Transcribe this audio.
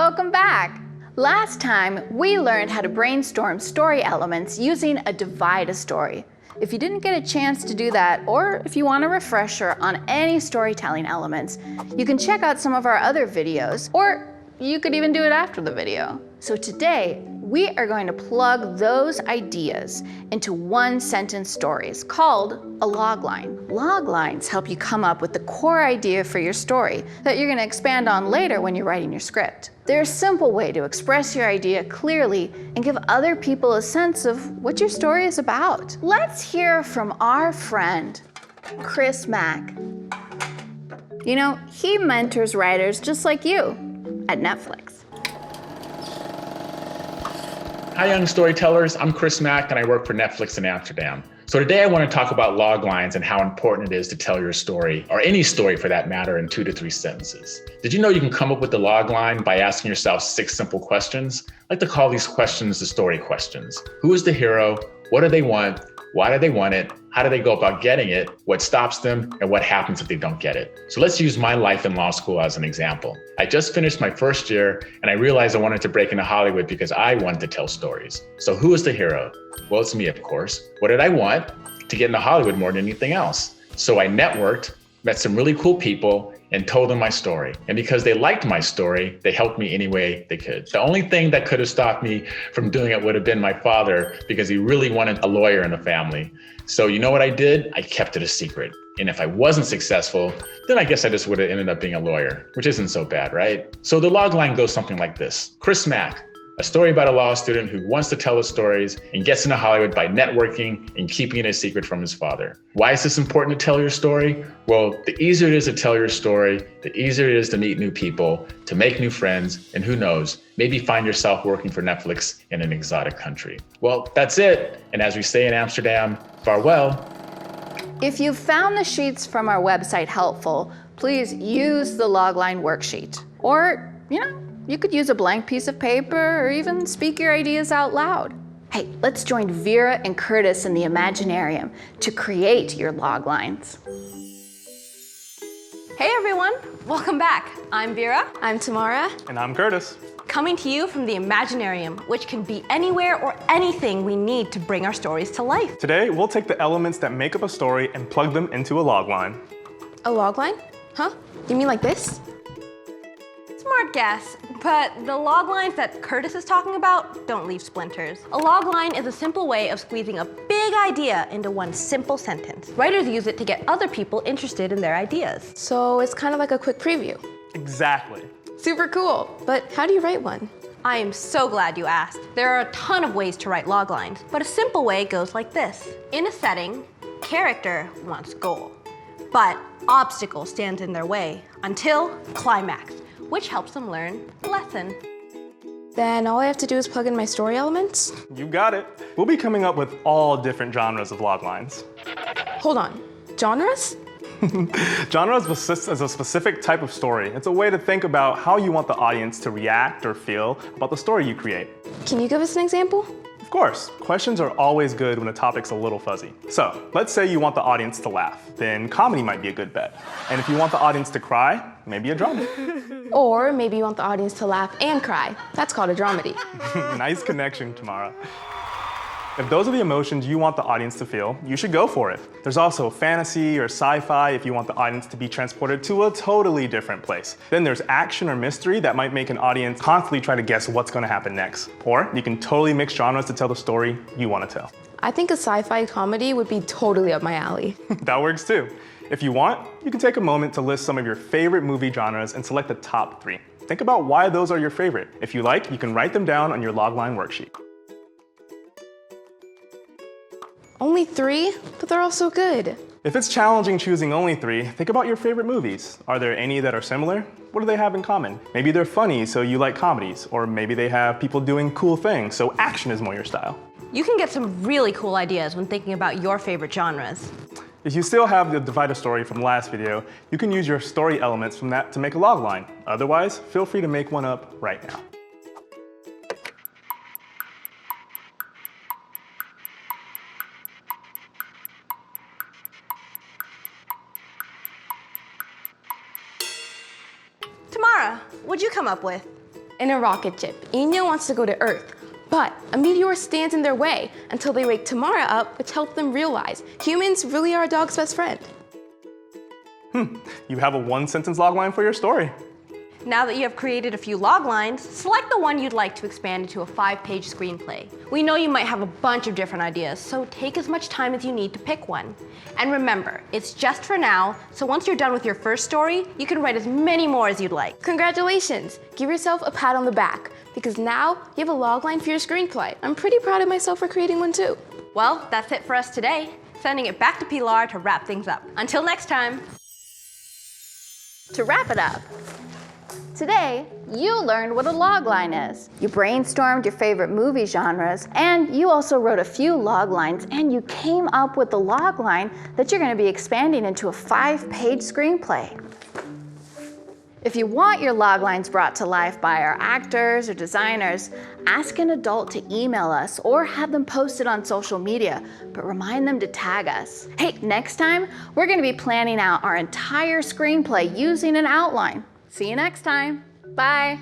Welcome back! Last time, we learned how to brainstorm story elements using a divide a story. If you didn't get a chance to do that, or if you want a refresher on any storytelling elements, you can check out some of our other videos, or you could even do it after the video. So today, we are going to plug those ideas into one-sentence stories called a logline. Loglines help you come up with the core idea for your story that you're going to expand on later when you're writing your script. They're a simple way to express your idea clearly and give other people a sense of what your story is about. Let's hear from our friend, Chris Mack. You know, he mentors writers just like you at Netflix. Hi, Young Storytellers. I'm Chris Mack, and I work for Netflix in Amsterdam. So today I want to talk about log lines and how important it is to tell your story, or any story for that matter, in 2 to 3 sentences. Did you know you can come up with the log line by asking yourself 6 simple questions? I like to call these questions the story questions. Who is the hero? What do they want? Why do they want it? How do they go about getting it? What stops them? And what happens if they don't get it? So let's use my life in law school as an example. I just finished my first year and I realized I wanted to break into Hollywood because I wanted to tell stories. So who is the hero? Well, it's me, of course. What did I want? To get into Hollywood more than anything else. So I networked, met some really cool people, and told them my story. And because they liked my story, they helped me any way they could. The only thing that could have stopped me from doing it would have been my father, because he really wanted a lawyer in the family. So you know what I did? I kept it a secret. And if I wasn't successful, then I guess I just would have ended up being a lawyer, which isn't so bad, right? So the log line goes something like this. Chris Mack, a story about a law student who wants to tell his stories and gets into Hollywood by networking and keeping it a secret from his father. Why is this important to tell your story? Well, the easier it is to tell your story, the easier it is to meet new people, to make new friends, and who knows, maybe find yourself working for Netflix in an exotic country. Well, that's it. And as we say in Amsterdam, farewell. If you found the sheets from our website helpful, please use the logline worksheet. Or, you could use a blank piece of paper or even speak your ideas out loud. Hey, let's join Vira and Curtis in the Imaginarium to create your log lines. Hey everyone, welcome back. I'm Vira. I'm Tamara. And I'm Curtis. Coming to you from the Imaginarium, which can be anywhere or anything we need to bring our stories to life. Today, we'll take the elements that make up a story and plug them into a logline. A logline? Huh? You mean like this? Smart guess, but the log lines that Curtis is talking about don't leave splinters. A log line is a simple way of squeezing a big idea into one simple sentence. Writers use it to get other people interested in their ideas. So it's kind of like a quick preview. Exactly. Super cool. But how do you write one? I am so glad you asked. There are a ton of ways to write log lines, but a simple way goes like this. In a setting, character wants goal, but obstacle stands in their way until climax, which helps them learn the lesson. Then all I have to do is plug in my story elements? You got it. We'll be coming up with all different genres of loglines. Hold on, genres? Genres as a specific type of story. It's a way to think about how you want the audience to react or feel about the story you create. Can you give us an example? Of course, questions are always good when a topic's a little fuzzy. So, let's say you want the audience to laugh, then comedy might be a good bet. And if you want the audience to cry, maybe a drama. Or maybe you want the audience to laugh and cry. That's called a dramedy. Nice connection, Tamara. If those are the emotions you want the audience to feel, you should go for it. There's also fantasy or sci-fi if you want the audience to be transported to a totally different place. Then there's action or mystery that might make an audience constantly try to guess what's going to happen next. Or you can totally mix genres to tell the story you want to tell. I think a sci-fi comedy would be totally up my alley. That works too. If you want, you can take a moment to list some of your favorite movie genres and select the top 3. Think about why those are your favorite. If you like, you can write them down on your logline worksheet. Only 3? But they're all so good. If it's challenging choosing only 3, think about your favorite movies. Are there any that are similar? What do they have in common? Maybe they're funny, so you like comedies. Or maybe they have people doing cool things, so action is more your style. You can get some really cool ideas when thinking about your favorite genres. If you still have the divide a story from the last video, you can use your story elements from that to make a logline. Otherwise, feel free to make one up right now. Tamara, what'd you come up with? In a rocket ship, Enya wants to go to Earth, but a meteor stands in their way until they wake Tamara up, which helps them realize humans really are a dog's best friend. You have a one-sentence logline for your story. Now that you have created a few log lines, select the one you'd like to expand into a 5-page screenplay. We know you might have a bunch of different ideas, so take as much time as you need to pick one. And remember, it's just for now, so once you're done with your first story, you can write as many more as you'd like. Congratulations! Give yourself a pat on the back, because now you have a logline for your screenplay. I'm pretty proud of myself for creating one too. Well, that's it for us today. Sending it back to Pilar to wrap things up. Until next time. To wrap it up, today, you learned what a logline is. You brainstormed your favorite movie genres, and you also wrote a few loglines, and you came up with the logline that you're going to be expanding into a 5-page screenplay. If you want your loglines brought to life by our actors or designers, ask an adult to email us or have them posted on social media, but remind them to tag us. Hey, next time, we're going to be planning out our entire screenplay using an outline. See you next time. Bye.